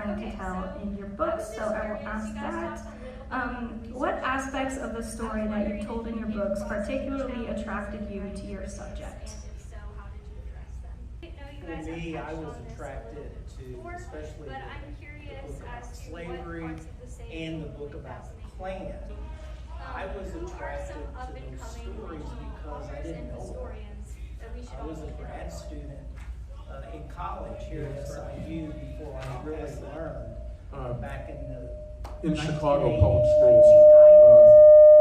trying to tell in your books, so I will ask that. What aspects of the story that you told in your books particularly attracted you to your subject? For me, I was attracted to especially the book about slavery and the book about the Klan. I was attracted to those stories because I didn't know them. I was a grad student in college here at SIU before I really learned back in Chicago public schools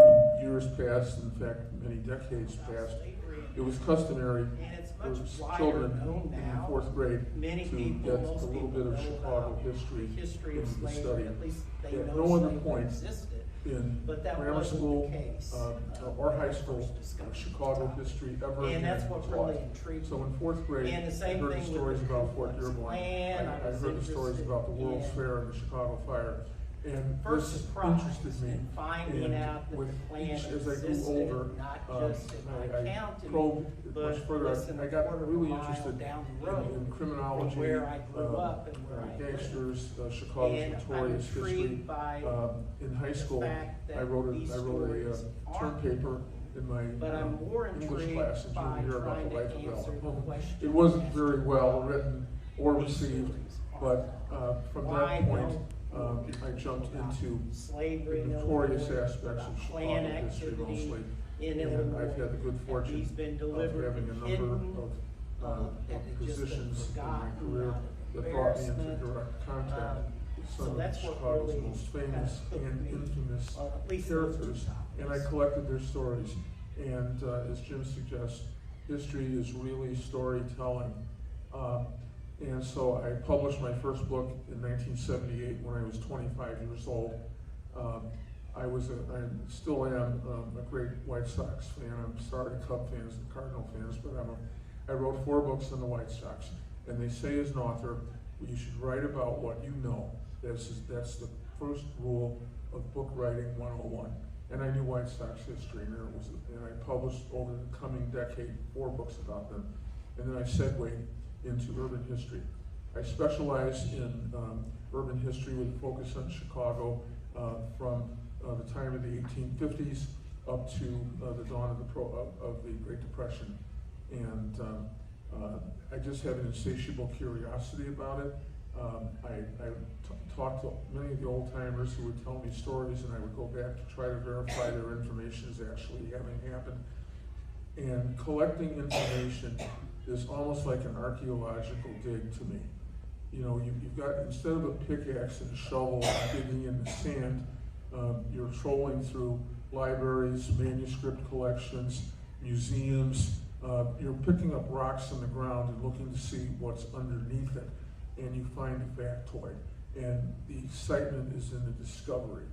in years past, in fact many decades past, it was customary for children in the fourth grade to get a little bit of Chicago history in the study. At no other point in grammar school or high school, Chicago history ever and that's again what was really taught. intrigued So me. in fourth grade, And the I same heard the thing stories with about Fort Dearborn. Klan, I heard the stories about the World's Fair and the Chicago Fire. And First this surprise interested me. in finding And out that with the Klan each, as I grew existed, older, not just in my I county, probed but much further. less than I a got quarter really of a mile interested down the road in criminology, from where I grew up and where I gangsters, Chicago's And notorious I'm history. intrigued by In high school, fact that I wrote these a stories term aren't. paper in my But I'm more English intrigued class in by junior year about trying the to life of answer the Alabama. question. It wasn't very well written or received, but from that point, I jumped into slavery, the notorious aspects of Chicago history mostly. In And Illinois. I've had the good fortune He's been of deliberately having a number hidden, of and it's just been positions in my forgotten, career that brought me into embarrassment. direct contact with So some of that's what Chicago's really most kind famous of hooked and me, infamous at least characters, those and I collected their stories. And as Jim suggests, history is really storytelling. And so I published my first book in 1978 when I was 25 years old. I still am a great White Sox fan. I'm sorry, Cub fans and Cardinal fans, but I wrote 4 books on the White Sox. And they say as an author, you should write about what you know. That's the first rule of book writing 101. And I knew White Sox history, and I published over the coming decade 4 books about them. And then I segued into urban history. I specialize in urban history with a focus on Chicago from the time of the 1850s up to the dawn of the Great Depression. And I just have an insatiable curiosity about it. I talked to many of the old timers who would tell me stories, and I would go back to try to verify their information is actually having happened. And collecting information is almost like an archaeological dig to me. You know, you've got, instead of a pickaxe and a shovel digging in the sand, you're trolling through libraries, manuscript collections, museums. You're picking up rocks on the ground and looking to see what's underneath it, and you find a factoid. And the excitement is in the discovery.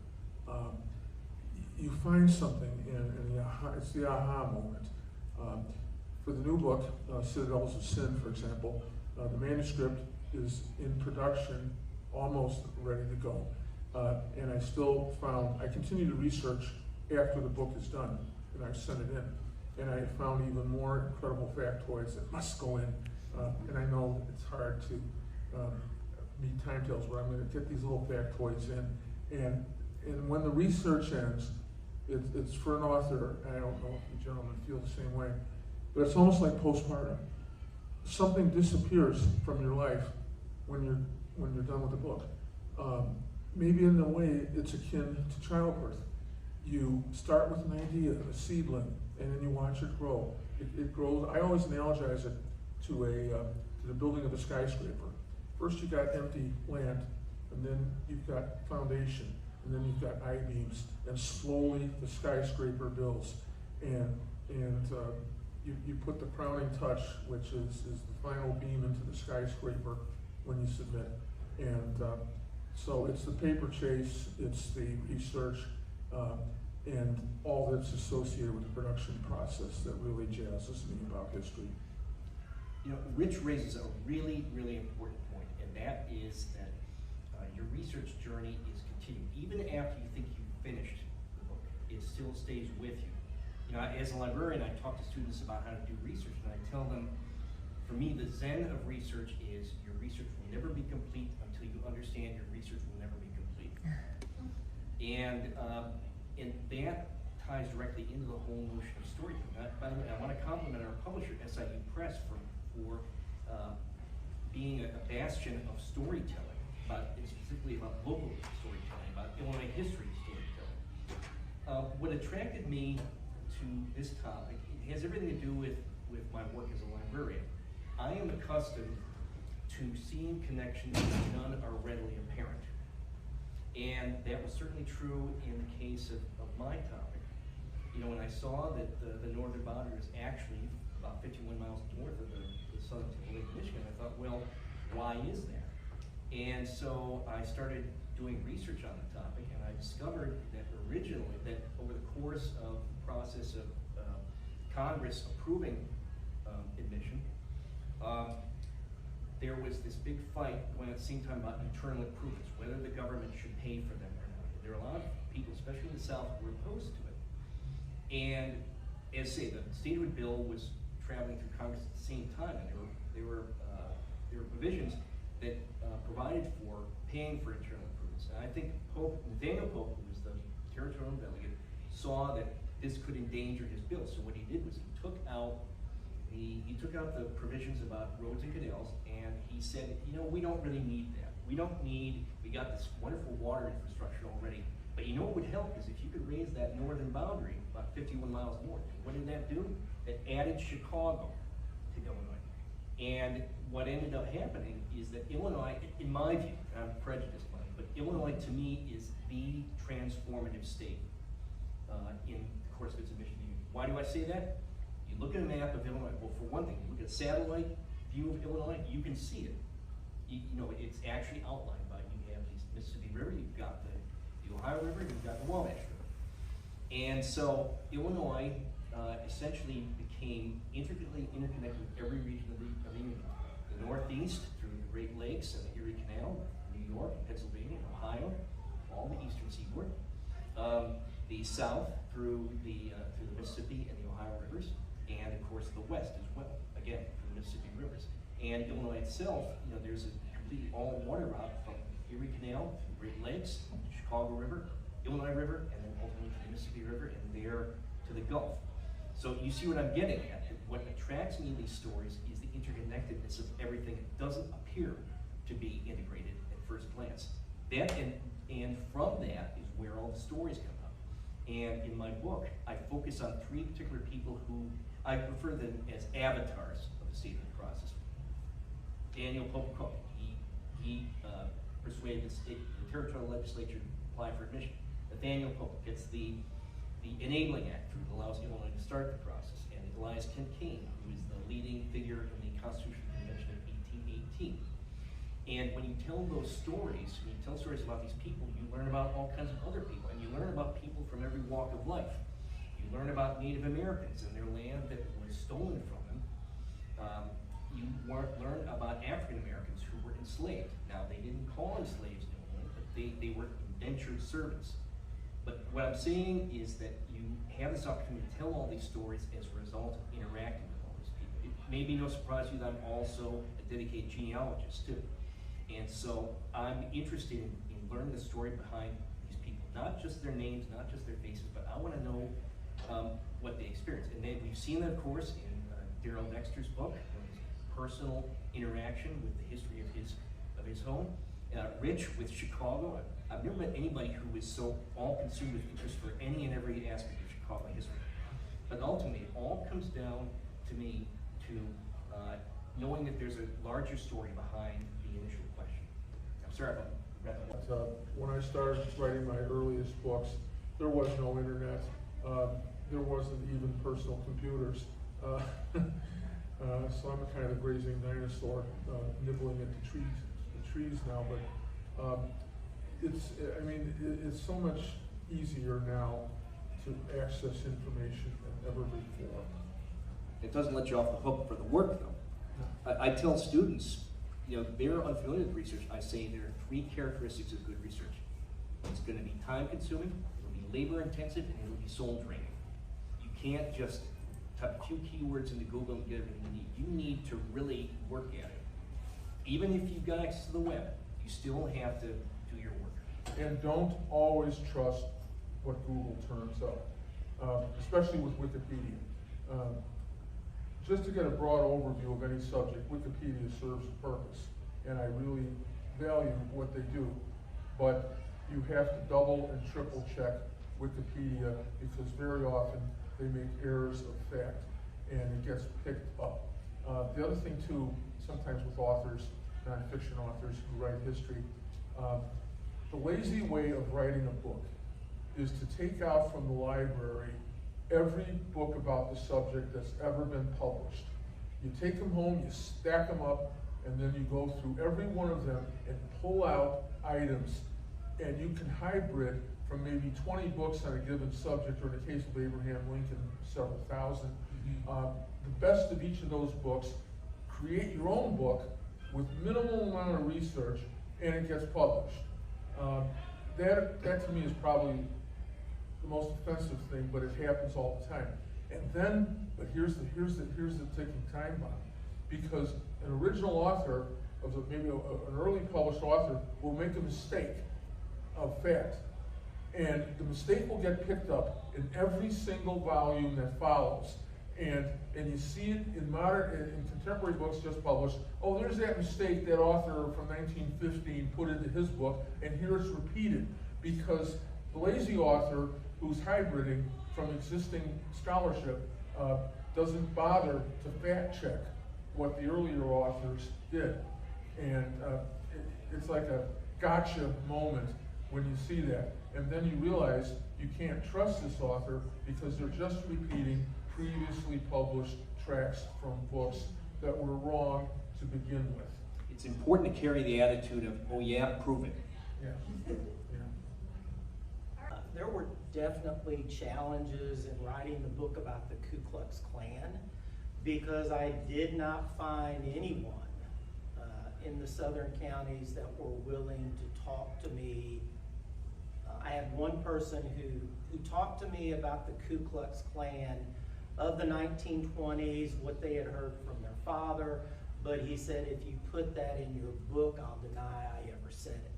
You find something, and it's the aha moment. For the new book, Citadels of Sin, for example, the manuscript is in production, almost ready to go. And I continue to research after the book is done, and I sent it in. And I found even more incredible factoids that must go in. And I know it's hard to meet timetables, but I'm going to get these little factoids in. And when the research ends, it's for an author, and I don't know if you gentlemen feel the same way, but it's almost like postpartum. Something disappears from your life when you're done with the book. Maybe in a way it's akin to childbirth. You start with an idea, a seedling, and then you watch it grow. It grows. I always analogize it to the building of a skyscraper. First you got empty land, and then you've got foundation, and then you've got I-beams, and slowly the skyscraper builds. And you put the crowning touch, which is the final beam into the skyscraper when you submit. And so it's the paper chase, it's the research, and all that's associated with the production process that really jazzes me about history. You know, Rich raises a really, really important point, and that is that your research journey is continuing. Even after you think you've finished the book, it still stays with you. You know, as a librarian, I talk to students about how to do research, and I tell them, for me, the zen of research is your research will never be complete until you understand your research will never be complete. And that ties directly into the whole notion of storytelling. By the way, I want to compliment our publisher, SIU Press, for being a bastion of storytelling, specifically about local storytelling, about Illinois history storytelling. What attracted me to this topic, it has everything to do with my work as a librarian. I am accustomed to seeing connections that none are readily apparent. And that was certainly true in the case of my topic. You know, when I saw that the northern boundary was actually about 51 miles north of the southern tip of Lake Michigan, I thought, well, why is that? And so I started doing research on the topic, and I discovered that originally, that over the course of the process of Congress approving admission, there was this big fight going on at the same time about internal improvements, whether the government should pay for them or not. There are a lot of people, especially in the South, who were opposed to it. And as I say, the statehood bill was traveling through Congress at the same time, and there were provisions that provided for paying for internal improvements. And I think Nathaniel Pope, who was the territorial delegate, saw that this could endanger his bill. So what he did was he took out the provisions about roads and canals, and he said, you know, we don't really need that. We got this wonderful water infrastructure already, but you know what would help is if you could raise that northern boundary about 51 miles north. And what did that do? It added Chicago to Illinois. And what ended up happening is that Illinois, in my view, and I'm prejudiced by it, but Illinois to me is the transformative state in the course of its admission to the Union. Why do I say that? You look at a map of Illinois, well, for one thing, you look at a satellite view of Illinois, you can see it. You know, it's actually outlined by, you have the Mississippi River, you've got the Ohio River, you've got the Wabash River. And so Illinois essentially became intricately interconnected with every region of the Union. The Northeast through the Great Lakes and the Erie Canal, New York, Pennsylvania, Ohio, all the eastern seaboard. The South through the Mississippi and the Ohio rivers, and of course the West as well, again, through the Mississippi rivers. And Illinois itself, you know, there's a complete all-water route from Erie Canal to the Great Lakes, Chicago River, Illinois River, and then ultimately to the Mississippi River, and there to the Gulf. So you see what I'm getting at. What attracts me in these stories is the interconnectedness of everything. It doesn't appear to be integrated at first glance. That and from that is where all the stories come up. And in my book, I focus on three particular people who I refer them as avatars of the statehood process. Daniel Pope Cook, he persuaded the territorial legislature to apply for admission. Nathaniel Pope gets the Enabling Act that allows Illinois to start the process. And Elias Kincaid, who is the leading figure in the Constitutional Convention of 1818. And when you tell those stories, when you tell stories about these people, you learn about all kinds of other people, and you learn about people from every walk of life. You learn about Native Americans and their land that was stolen from them. You learn about African Americans who were enslaved. Now, they didn't call them slaves in Illinois, but they were indentured servants. But what I'm saying is that you have this opportunity to tell all these stories as a result of interacting with all these people. It may be no surprise to you that I'm also a dedicated genealogist too. And so I'm interested in learning the story behind these people, not just their names, not just their faces, but I want to know what they experienced. And then we've seen that, of course, in Darrel Dexter's book, his personal interaction with the history of his home. Rich with Chicago. I've never met anybody who was so all-consumed with interest for any and every aspect of Chicago history. But ultimately, it all comes down to me to knowing that there's a larger story behind the initial question. I'm sorry about that. When I started writing my earliest books, there was no internet. There wasn't even personal computers. So I'm a kind of grazing dinosaur, nibbling at the trees now. But it's so much easier now to access information than ever before. It doesn't let you off the hook for the work, though. I tell students, you know, they're unfamiliar with research. I say there are three characteristics of good research. It's going to be time-consuming, it'll be labor-intensive, and it'll be soul-draining. You can't just type a few keywords into Google and get everything you need. You need to really work at it. Even if you've got access to the web, You still have to do your work. And don't always trust what Google turns up, especially with Wikipedia. Just to get a broad overview of any subject, Wikipedia serves a purpose, and I really value what they do. But you have to double and triple check Wikipedia, because very often they make errors of fact, and it gets picked up. The other thing too, sometimes with authors, nonfiction authors who write history, the lazy way of writing a book is to take out from the library every book about the subject that's ever been published. You take them home, you stack them up, and then you go through every one of them and pull out items, and you can hybrid from maybe 20 books on a given subject, or in the case of Abraham Lincoln, several thousand. The best of each of those books, create your own book with minimal amount of research, and it gets published. That to me is probably the most offensive thing, but it happens all the time. And then, but here's the ticking time bomb, because an original author, maybe an early published author, will make a mistake of fact, and the mistake will get picked up in every single volume that follows. And you see it in contemporary books just published. Oh, there's that mistake that author from 1915 put into his book, and here it's repeated, because the lazy author who's hybriding from existing scholarship doesn't bother to fact check what the earlier authors did. And it's like a gotcha moment when you see that. And then you realize you can't trust this author because they're just repeating previously published tracts from books that were wrong to begin with. It's important to carry the attitude of, oh yeah, prove it. Yeah. There were definitely challenges in writing the book about the Ku Klux Klan, because I did not find anyone in the southern counties that were willing to talk to me. I had one person who talked to me about the Ku Klux Klan of the 1920s, what they had heard from their father, but he said, if you put that in your book, I'll deny I ever said it.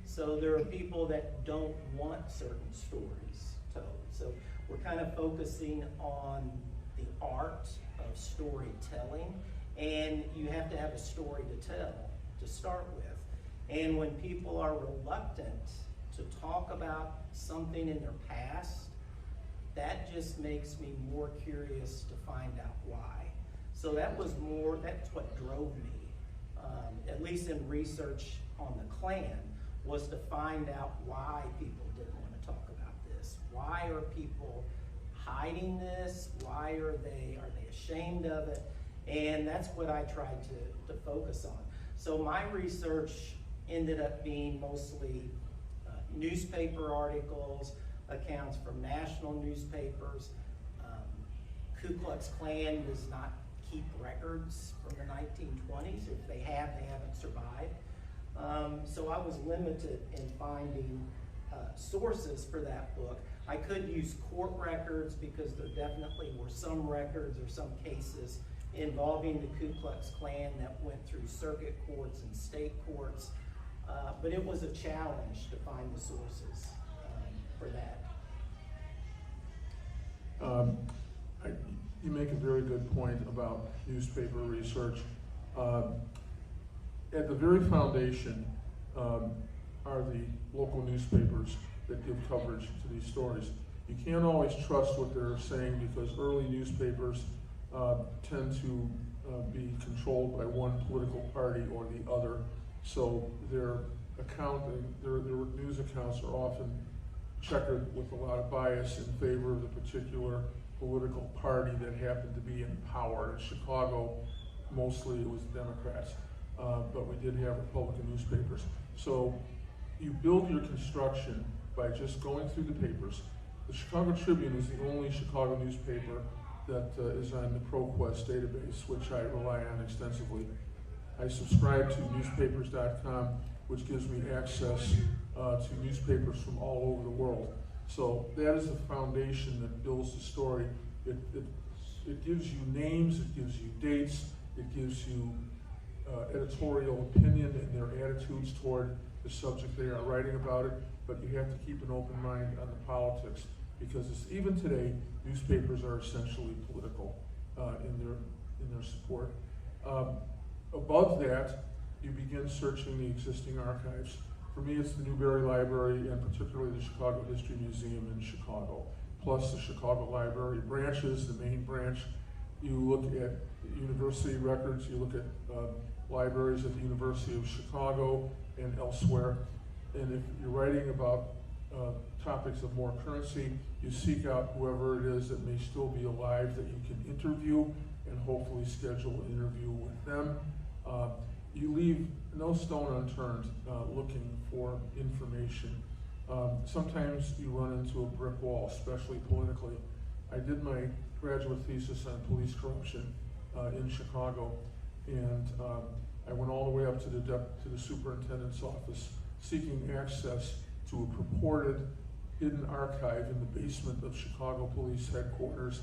So there are people that don't want certain stories told. So we're kind of focusing on the art of storytelling, and you have to have a story to tell to start with. And when people are reluctant to talk about something in their past, that just makes me more curious to find out why. So that's what drove me, at least in research on the Klan, was to find out why people didn't want to talk about this. Why are people hiding this? Why are they ashamed of it? And that's what I tried to focus on. So my research ended up being mostly newspaper articles, accounts from national newspapers. Ku Klux Klan does not keep records from the 1920s. If they have, they haven't survived. So I was limited in finding sources for that book. I could use court records, because there definitely were some records or some cases involving the Ku Klux Klan that went through circuit courts and state courts. But it was a challenge to find the sources for that. You make a very good point about newspaper research. At the very foundation are the local newspapers that give coverage to these stories. You can't always trust what they're saying, because early newspapers tend to be controlled by one political party or the other. So their news accounts are often checkered with a lot of bias in favor of the particular political party that happened to be in power. In Chicago, mostly it was Democrats, but we did have Republican newspapers. So you build your construction by just going through the papers. The Chicago Tribune is the only Chicago newspaper that is on the ProQuest database, which I rely on extensively. I subscribe to newspapers.com, which gives me access to newspapers from all over the world. So that is the foundation that builds the story. It gives you names, it gives you dates, it gives you editorial opinion and their attitudes toward the subject they are writing about it, but you have to keep an open mind on the politics, because even today, newspapers are essentially political in their support. Above that, you begin searching the existing archives. For me, it's the Newberry Library and particularly the Chicago History Museum in Chicago, plus the Chicago Library branches, the main branch. You look at university records, you look at libraries at the University of Chicago and elsewhere. And if you're writing about topics of more currency, you seek out whoever it is that may still be alive that you can interview and hopefully schedule an interview with them. You leave no stone unturned looking for information. Sometimes you run into a brick wall, especially politically. I did my graduate thesis on police corruption in Chicago, and I went all the way up to the superintendent's office seeking access to a purported hidden archive in the basement of Chicago Police Headquarters.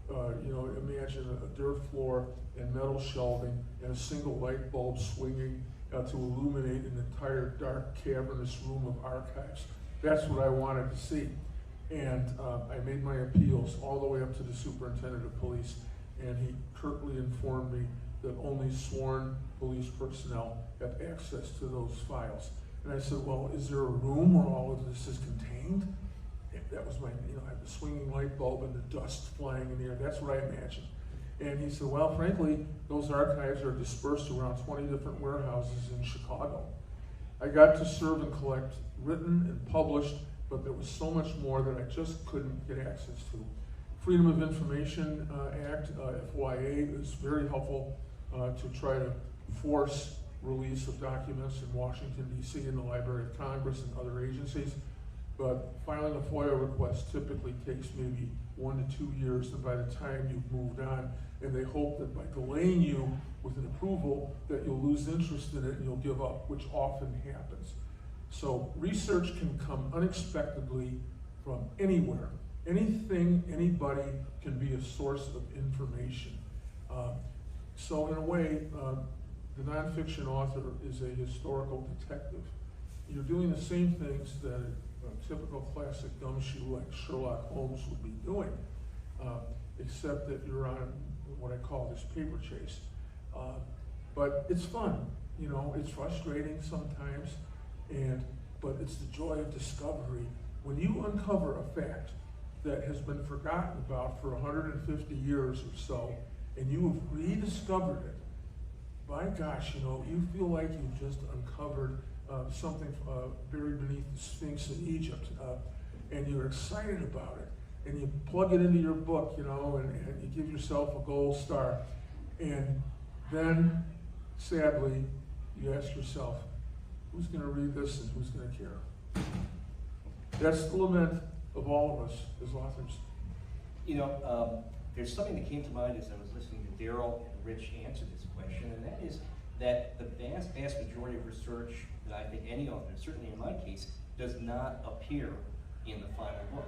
Imagine a dirt floor and metal shelving and a single light bulb swinging to illuminate an entire dark, cavernous room of archives. That's what I wanted to see. And I made my appeals all the way up to the superintendent of police, and he curtly informed me that only sworn police personnel have access to those files. And I said, well, is there a room where all of this is contained? And that was my, I had the swinging light bulb and the dust flying in the air. That's what I imagined. And he said, well, frankly, those archives are dispersed around 20 different warehouses in Chicago. I got to serve and collect written and published, but there was so much more that I just couldn't get access to. Freedom of Information Act, FYA, is very helpful to try to force release of documents in Washington, D.C., in the Library of Congress and other agencies. But filing a FOIA request typically takes maybe 1 to 2 years, and by the time you've moved on, and they hope that by delaying you with an approval that you'll lose interest in it and you'll give up, which often happens. So research can come unexpectedly from anywhere. Anything, anybody can be a source of information. So in a way, the nonfiction author is a historical detective. You're doing the same things that a typical classic gumshoe like Sherlock Holmes would be doing, except that you're on what I call this paper chase. But it's fun, it's frustrating sometimes, but it's the joy of discovery. When you uncover a fact that has been forgotten about for 150 years or so, and you have rediscovered it, by gosh, you feel like you've just uncovered something buried beneath the Sphinx in Egypt, and you're excited about it, and you plug it into your book, and you give yourself a gold star, and then, sadly, you ask yourself, who's going to read this and who's going to care? That's the lament of all of us as authors. There's something that came to mind as I was listening to Darrel and Rich answer this question, and that is that the vast majority of research that I think any author, certainly in my case, does not appear in the final book.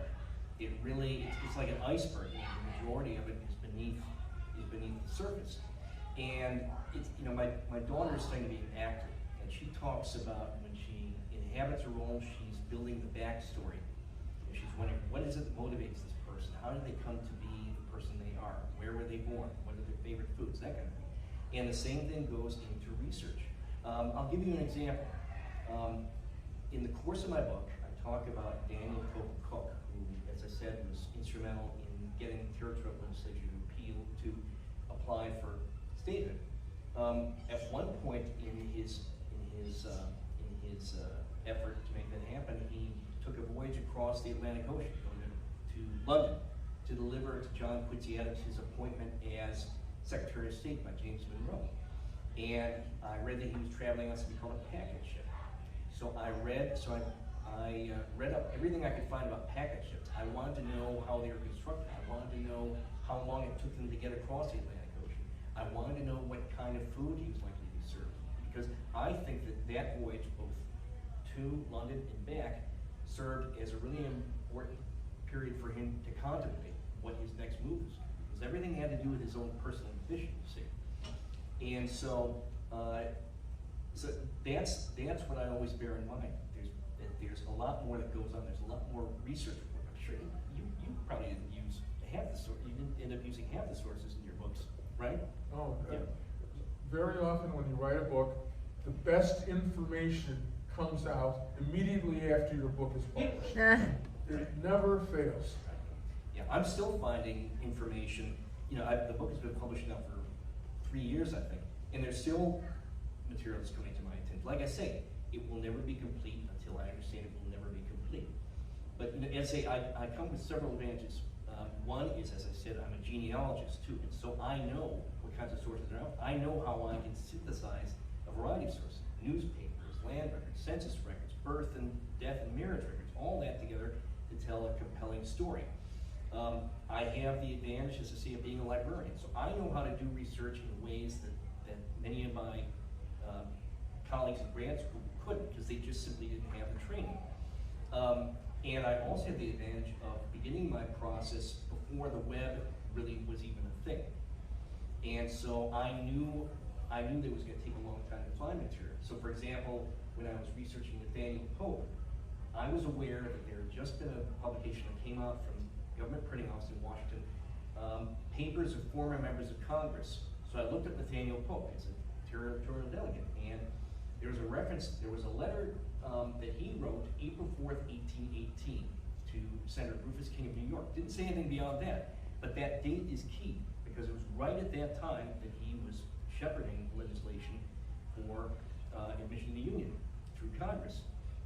It's like an iceberg. The majority of it is beneath the surface. And my daughter is studying to be an actor, and she talks about when she inhabits a role, she's building the backstory. And she's wondering, what is it that motivates this person? How did they come to be the person they are? Where were they born? What are their favorite foods? That kind of thing. And the same thing goes into research. I'll give you an example. In the course of my book, I talk about Daniel Cook, who, as I said, was instrumental in getting the territorial legislature to apply for statehood. At one point in his effort to make that happen, he took a voyage across the Atlantic Ocean to London to deliver to John Quincy Adams his appointment as Secretary of State by James Monroe. And I read that he was traveling on something called a packet ship. So I read up everything I could find about packet ships. I wanted to know how they were constructed. I wanted to know how long it took them to get across the Atlantic Ocean. I wanted to know what kind of food he was likely to be served. Because I think that voyage, both to London and back, served as a really important period for him to contemplate what his next move was. Because everything had to do with his own personal ambition, you see. And so So that's what I always bear in mind. There's a lot more that goes on. There's a lot more research. I'm sure you probably didn't use half the you didn't end up using half the sources in your books, right? Oh, yeah. Very often when you write a book, the best information comes out immediately after your book is published. It never fails. Yeah, I'm still finding information. You know, the book has been published now for 3 years, I think, and there's still material that's coming to my attention. Like I say, it will never be complete until I understand it will never be complete. But you know, as I come with several advantages. One is, as I said, I'm a genealogist too, and so I know what kinds of sources are out. I know how I can synthesize a variety of sources: newspapers, land records, census records, birth and death and marriage records, all that together to tell a compelling story. I have the advantage, as I say, of being a librarian, so I know how to do research in ways that many of my colleagues in grad school couldn't, because they just simply didn't have the training. And I also have the advantage of beginning my process before the web really was even a thing. And so I knew that it was going to take a long time to find material. So for example, when I was researching Nathaniel Pope, I was aware that there had just been a publication that came out from Government Printing Office in Washington, papers of former members of Congress. So I looked at Nathaniel Pope as a territorial delegate, and there was a reference, there was a letter that he wrote April 4th, 1818 to Senator Rufus King of New York. Didn't say anything beyond that, but that date is key because it was right at that time that he was shepherding legislation for admission to the Union through Congress.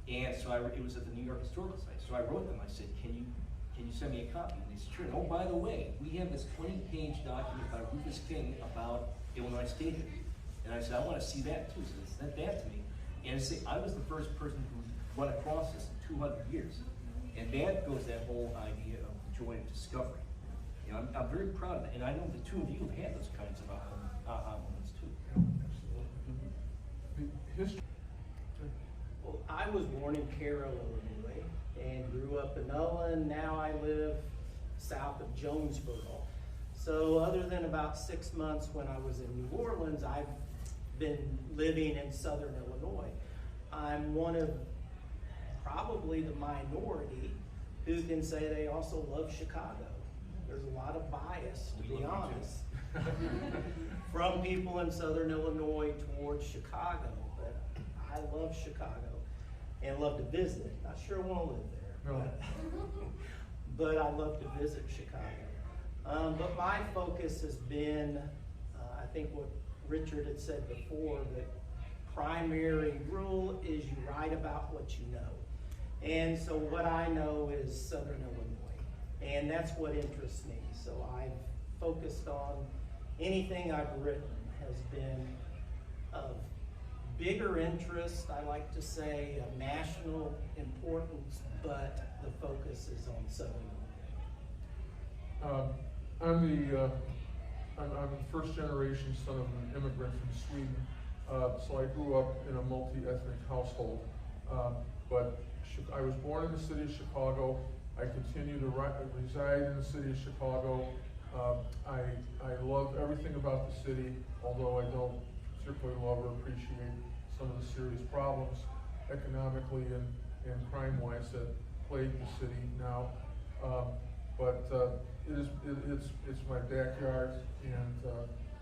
And so it was at the New York Historical Society. So I wrote them, I said, can you send me a copy? And they said, sure. And oh, by the way, we have this 20-page document by Rufus King about Illinois statehood. And I said, I want to see that too. So they sent that to me. And I was the first person who run across this in 200 years. And that goes that whole idea of the joy of discovery. You know, I'm very proud of that. And I know the two of you have had those kinds of aha moments too. History. Well, I was born in Cairo, Illinois, and grew up in Ullen. Now I live south of Jonesboro. So other than about 6 months when I was in New Orleans, I've been living in southern Illinois. I'm one of probably the minority who can say they also love Chicago. There's a lot of bias, to be honest, from people in southern Illinois towards Chicago. But I love Chicago and love to visit. Not sure I want to live there, No. but I love to visit Chicago. But my focus has been, I think what Richard had said before, that primary rule is you write about what you know. And so what I know is southern Illinois, and that's what interests me. So I've focused on anything I've written has been of bigger interest, I like to say, of national importance, but the focus is on southern Illinois. I'm the first generation son of an immigrant from Sweden, so I grew up in a multi-ethnic household. But I was born in the city of Chicago. I continue to reside in the city of Chicago. I love everything about the city, although I don't particularly love or appreciate some of the serious problems economically and crime-wise that plague the city now. But it's my backyard, and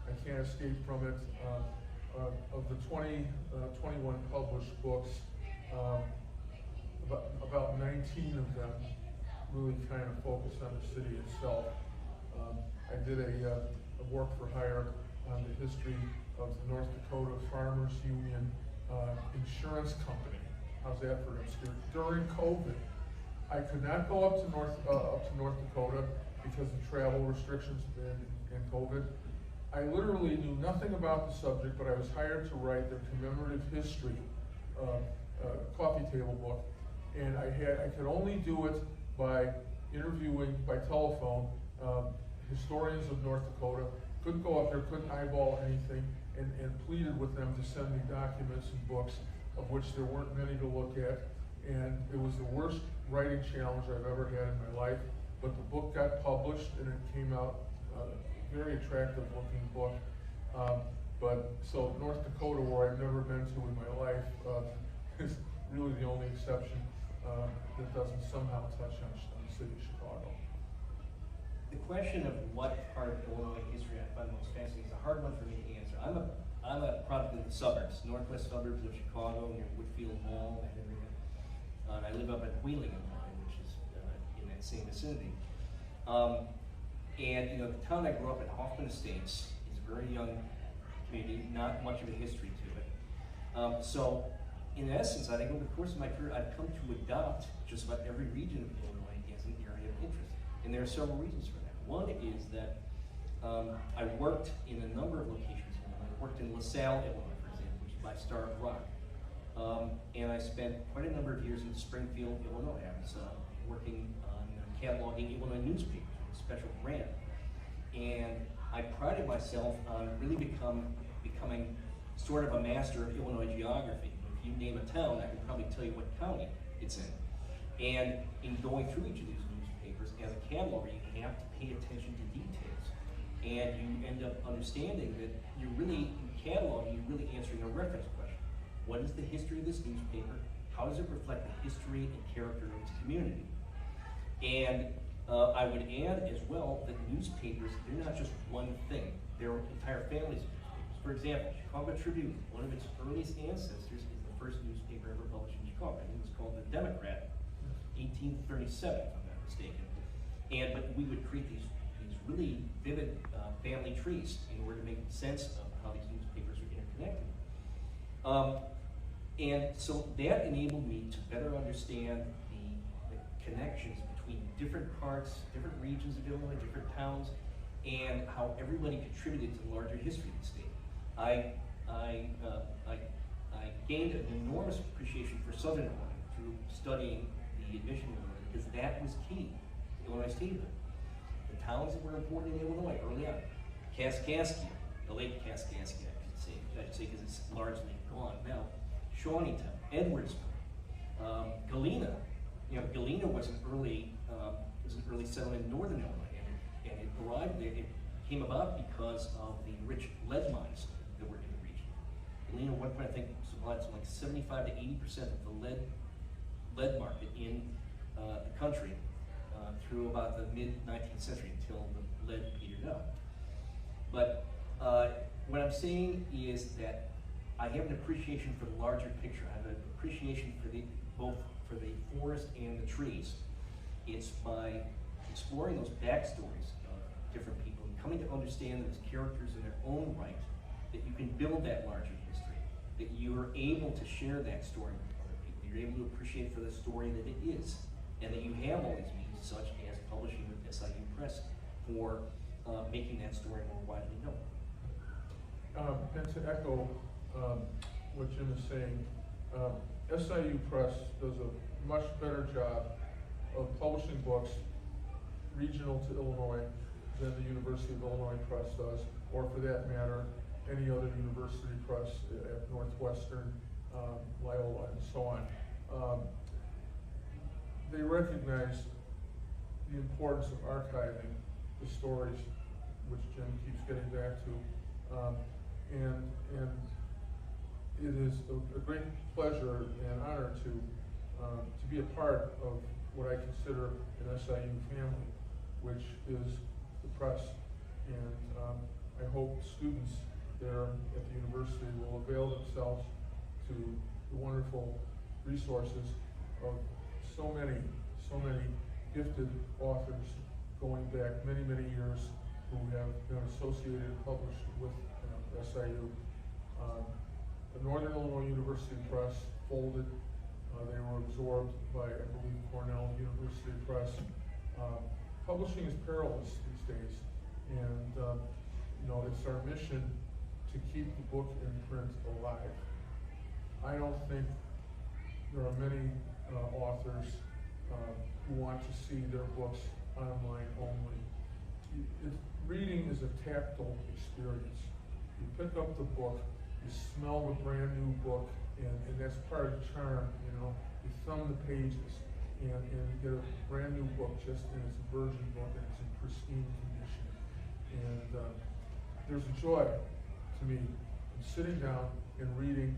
I can't escape from it. Of the 21 published books, about 19 of them really kind of focus on the city itself. I did a work for hire on the history of the North Dakota Farmers Union Insurance Company. How's that for obscure? During COVID, I could not go up to North Dakota because of travel restrictions and COVID. I literally knew nothing about the subject, but I was hired to write their commemorative history coffee table book, and I could only do it by interviewing by telephone historians of North Dakota. Couldn't go up there, couldn't eyeball anything, and pleaded with them to send me documents and books, of which there weren't many to look at. And it was the worst writing challenge I've ever had in my life. But the book got published, and it came out a very attractive looking book. But so North Dakota, where I've never been to in my life, is really the only exception that doesn't somehow touch on the city of Chicago. The question of what part of Illinois history I find most fascinating is a hard one for me to answer. I'm a product of the suburbs, northwest suburbs of Chicago, near Woodfield Mall and everything. And I live up at Wheeling, Illinois, which is in that same vicinity. And you know, the town I grew up in, Hoffman Estates, is a very young community, not much of a history to it. So, in essence, I think over the course of my career, I've come to adopt just about every region of Illinois as an area of interest. And there are several reasons for that. One is that I worked in a number of locations. I worked in LaSalle, Illinois, for example, which is by Starved Rock. And I spent quite a number of years in Springfield, Illinois. I was working on cataloging Illinois newspapers with a special grant. And I prided myself on really becoming sort of a master of Illinois geography. If you name a town, I can probably tell you what county it's in. And in going through each of these newspapers, as a cataloger, you have to pay attention to details. And you end up understanding that you're really, in cataloging, you're really answering a reference question. What is the history of this newspaper? How does it reflect the history and character of its community? And I would add as well that newspapers, they're not just one thing. They're entire families of newspapers. For example, Chicago Tribune, one of its earliest ancestors, is the first newspaper ever published in Chicago. I think it was called The Democrat, 1837, if I'm not mistaken. But we would create these really vivid family trees in order to make sense of how these newspapers are interconnected. And so that enabled me to better understand the connections between different parts, different regions of Illinois, different towns, and how everybody contributed to the larger history of the state. I gained an enormous appreciation for Southern Illinois through studying the admission of Illinois, because that was key to Illinois statehood. The towns that were important in Illinois early on, Kaskaskia, the late Kaskaskia, I should say, because it's largely gone now. Shawneetown, Edwardsville, Galena. You know, Galena was an early settlement in northern Illinois, and it arrived there. It came about because of the rich lead mines that were in the region. Galena, at one point, I think, supplied something like 75 to 80% of the lead market in the country through about the mid-19th century until the lead petered out. But what I'm saying is that I have an appreciation for the larger picture. I have an appreciation for both for the forest and the trees. It's by exploring those backstories of different people and coming to understand them as characters in their own right that you can build that larger history, that you're able to share that story with other people. You're able to appreciate for the story that it is, and that you have all these means, such as publishing with SIU Press, for making that story more widely known. And to echo what Jim is saying, SIU Press does a much better job of publishing books regional to Illinois than the University of Illinois Press does, or for that matter, any other university press at Northwestern, Loyola, and so on. They recognize the importance of archiving the stories, which Jim keeps getting back to, and it is a great pleasure and honor to be a part of what I consider an SIU family, which is the press. And I hope students there at the university will avail themselves to the wonderful resources of so many gifted authors going back many years who have been associated and published with SIU. The Northern Illinois University Press folded. They were absorbed by, I believe, Cornell University Press. Publishing is perilous these days, and it's our mission to keep the book in print alive. I don't think there are many authors who want to see their books online only. Reading is a tactile experience. You pick up the book, you smell the brand new book, and that's part of the charm, You thumb the pages, and you get a brand new book just in its virgin book, and it's in pristine condition. And there's a joy to me sitting down and reading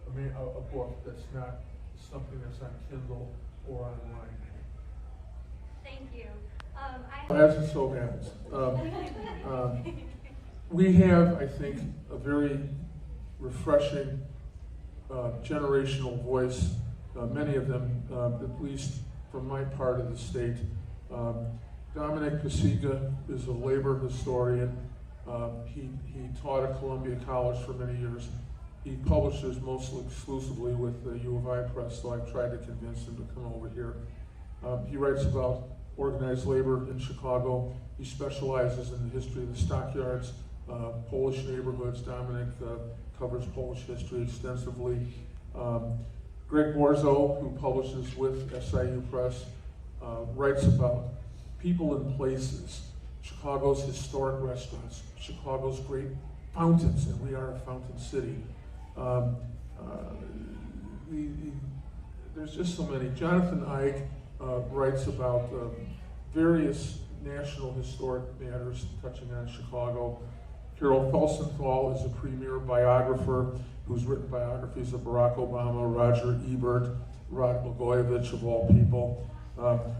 a book that's not something that's on Kindle or online. Thank you. As it so happens. We have, I think, a very refreshing generational voice, many of them, at least from my part of the state. Dominic Pasiga is a labor historian. He taught at Columbia College for many years. He publishes mostly exclusively with the U of I Press, so I've tried to convince him to come over here. He writes about organized labor in Chicago. He specializes in the history of the stockyards, Polish neighborhoods. Dominic covers Polish history extensively. Greg Borzo, who publishes with SIU Press, writes about people and places, Chicago's historic restaurants, Chicago's great fountains, and we are a fountain city. There's just so many. Jonathan Ike writes about various national historic matters touching on Chicago. Carol Felsenthal is a premier biographer who's written biographies of Barack Obama, Roger Ebert, Rod Blagojevich, of all people.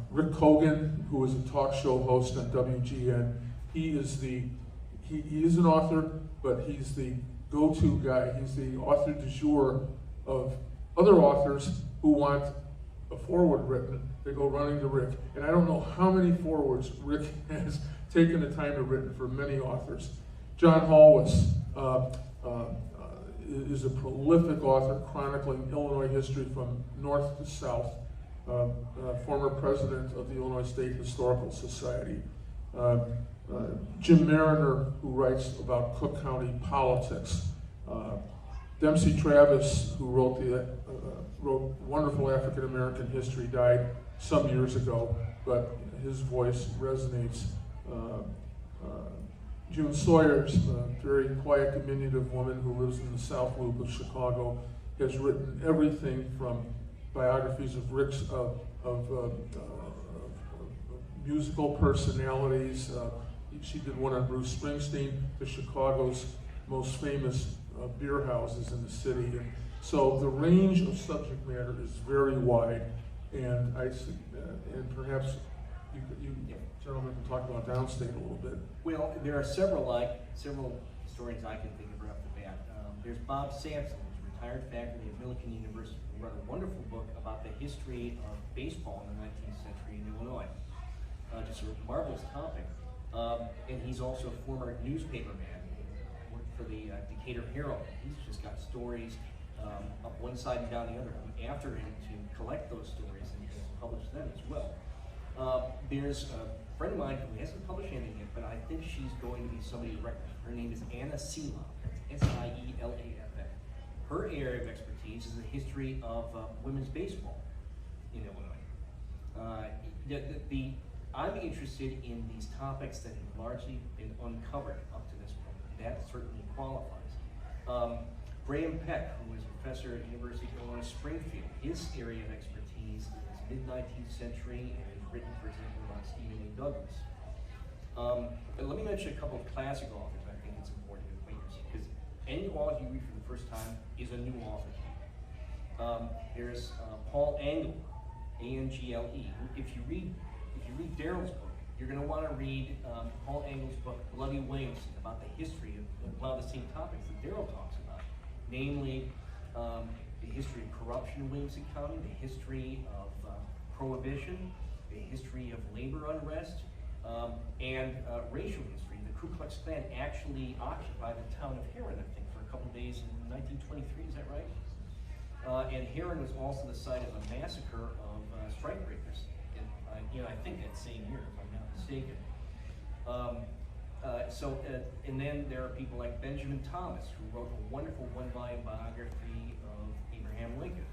Rick Kogan, who is a talk show host on WGN, he is an author, but he's the go-to guy. He's the author du jour of other authors who want a foreword written. They go running to Rick. And I don't know how many forewords Rick has taken the time to written for many authors. John Hallwitz is a prolific author chronicling Illinois history from north to south. Former president of the Illinois State Historical Society. Jim Mariner, who writes about Cook County politics. Dempsey Travis, who wrote wonderful African American history, died some years ago, but his voice resonates. June Sawyers, a very quiet, diminutive woman who lives in the South Loop of Chicago, has written everything from biographies of Rick's, of musical personalities. She did one on Bruce Springsteen, to Chicago's most famous beer houses in the city. And so the range of subject matter is very wide, and and perhaps you gentlemen can talk about downstate a little bit. Well, there are several historians I can think of right off the bat. There's Bob Sampson, who's a retired faculty at Millikan University, who wrote a wonderful book about the history of baseball in the 19th century in Illinois. Just a marvelous topic. And he's also a former newspaper man. He worked for the Decatur Herald. He's just got stories up one side and down the other. I'm after him to collect those stories and publish them as well. There's a friend of mine who hasn't published anything yet, but I think she's going to be somebody to recommend. Her name is Anna Sielaff. That's S-I-E-L-A-F-F. Her area of expertise is the history of women's baseball in Illinois. I'm interested in these topics that have largely been uncovered up to this point. That certainly qualifies. Graham Peck, who is a professor at the University of Illinois Springfield, his area of expertise is mid-19th century and is written, for example, about Stephen A. Douglas. But let me mention a couple of classic authors I think it's important to acquaint yourself, because any author you read for the first time is a new author. There's Paul Angle, A-N-G-L-E. If you read Darrel's book, you're going to want to read Paul Angle's book, Bloody Williamson, about the history of a lot of the same topics that Darrel talks about, namely the history of corruption in Williamson County, the history of prohibition, the history of labor unrest, and racial history. The Ku Klux Klan actually occupied the town of Herrin, I think, for a couple of days in 1923, is that right? And Herrin was also the site of a massacre of strikebreakers. I think that same year, if I'm not mistaken. And then there are people like Benjamin Thomas, who wrote a wonderful one-volume biography of Abraham Lincoln.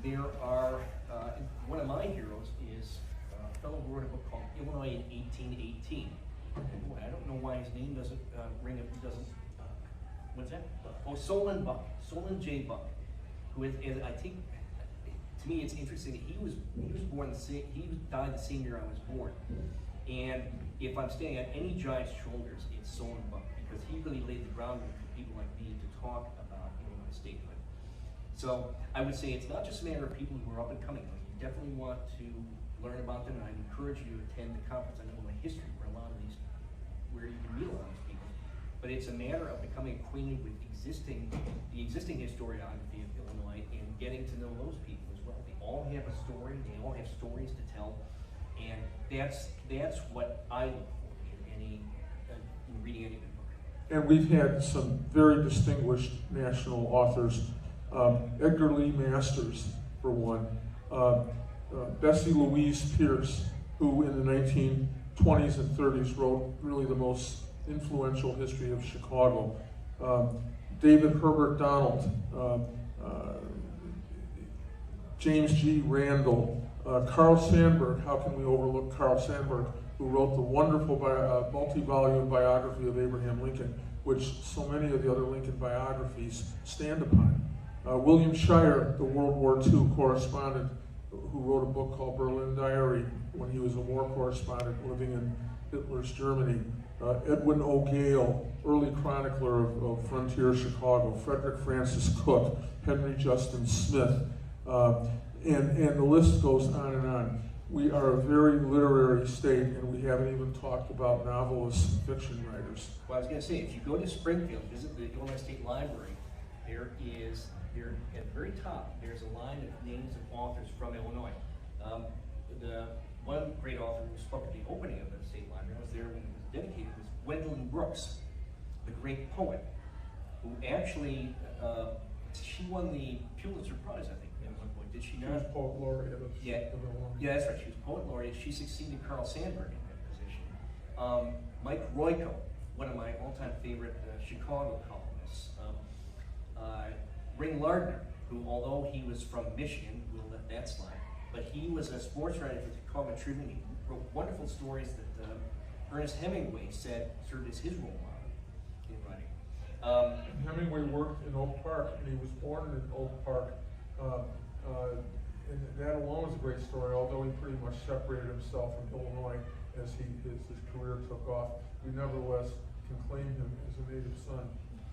There are, one of my heroes is a fellow who wrote a book called Illinois in 1818. Boy, I don't know why his name doesn't what's that? Oh, Solon J. Buck, who is, I think, to me, it's interesting that he was born he died the same year I was born, and if I'm standing on any giant's shoulders, it's Solon Buck, because he really laid the groundwork for people like me to talk about Illinois statehood. So I would say it's not just a matter of people who are up and coming. You definitely want to learn about them, and I encourage you to attend the conference on Illinois history, where you can meet a lot of these people. But it's a matter of becoming acquainted with the existing historiography of Illinois and getting to know those people as well. They all have a story. They all have stories to tell, and that's what I look for in reading any good book. And we've had some very distinguished national authors. Edgar Lee Masters, for one. Bessie Louise Pierce, who in the 1920s and 30s wrote really the most influential history of Chicago. David Herbert Donald, James G. Randall, Carl Sandburg. How can we overlook Carl Sandburg, who wrote the wonderful multi-volume biography of Abraham Lincoln, which so many of the other Lincoln biographies stand upon. William Shire, the World War II correspondent, who wrote a book called Berlin Diary when he was a war correspondent living in Hitler's Germany. Edwin O. Gale, early chronicler of frontier Chicago. Frederick Francis Cook, Henry Justin Smith, and the list goes on and on. We are a very literary state, and we haven't even talked about novelists and fiction writers. Well, I was going to say, if you go to Springfield, visit the Illinois State Library, there at the very top, there's a line of names of authors from Illinois. The one great author who spoke at the opening of the State Library, I was there when it was dedicated, was Gwendolyn Brooks, the great poet, who actually, she won the Pulitzer Prize, I think, at one point. Did she not? She was poet laureate of Illinois. Yeah, that's right. She was poet laureate. She succeeded Carl Sandburg in that position. Mike Royko, one of my all-time favorite Chicago columnists. Ring Lardner, who, although he was from Michigan, we'll let that slide, but he was a sports writer for the Chicago Tribune. He wrote wonderful stories that Ernest Hemingway said served as his role model in writing. Hemingway worked in Oak Park, and he was born in Oak Park. And that alone is a great story, although he pretty much separated himself from Illinois as his career took off. We nevertheless can claim him as a native son.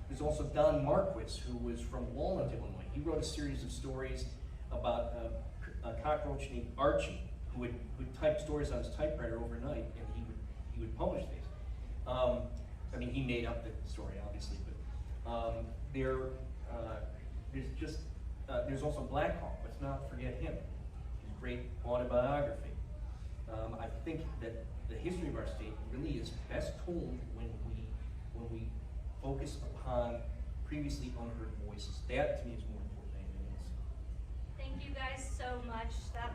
There's also Don Marquitz, who was from Walnut, Illinois. He wrote a series of stories about a cockroach named Archie, who would type stories on his typewriter overnight, and he would publish these. I mean, he made up the story, obviously, but there's also Black Hawk. Let's not forget him. His great autobiography. I think that the history of our state really is best told when we focus upon previously unheard voices. That, to me, is more important than anything else. Thank you guys so much. That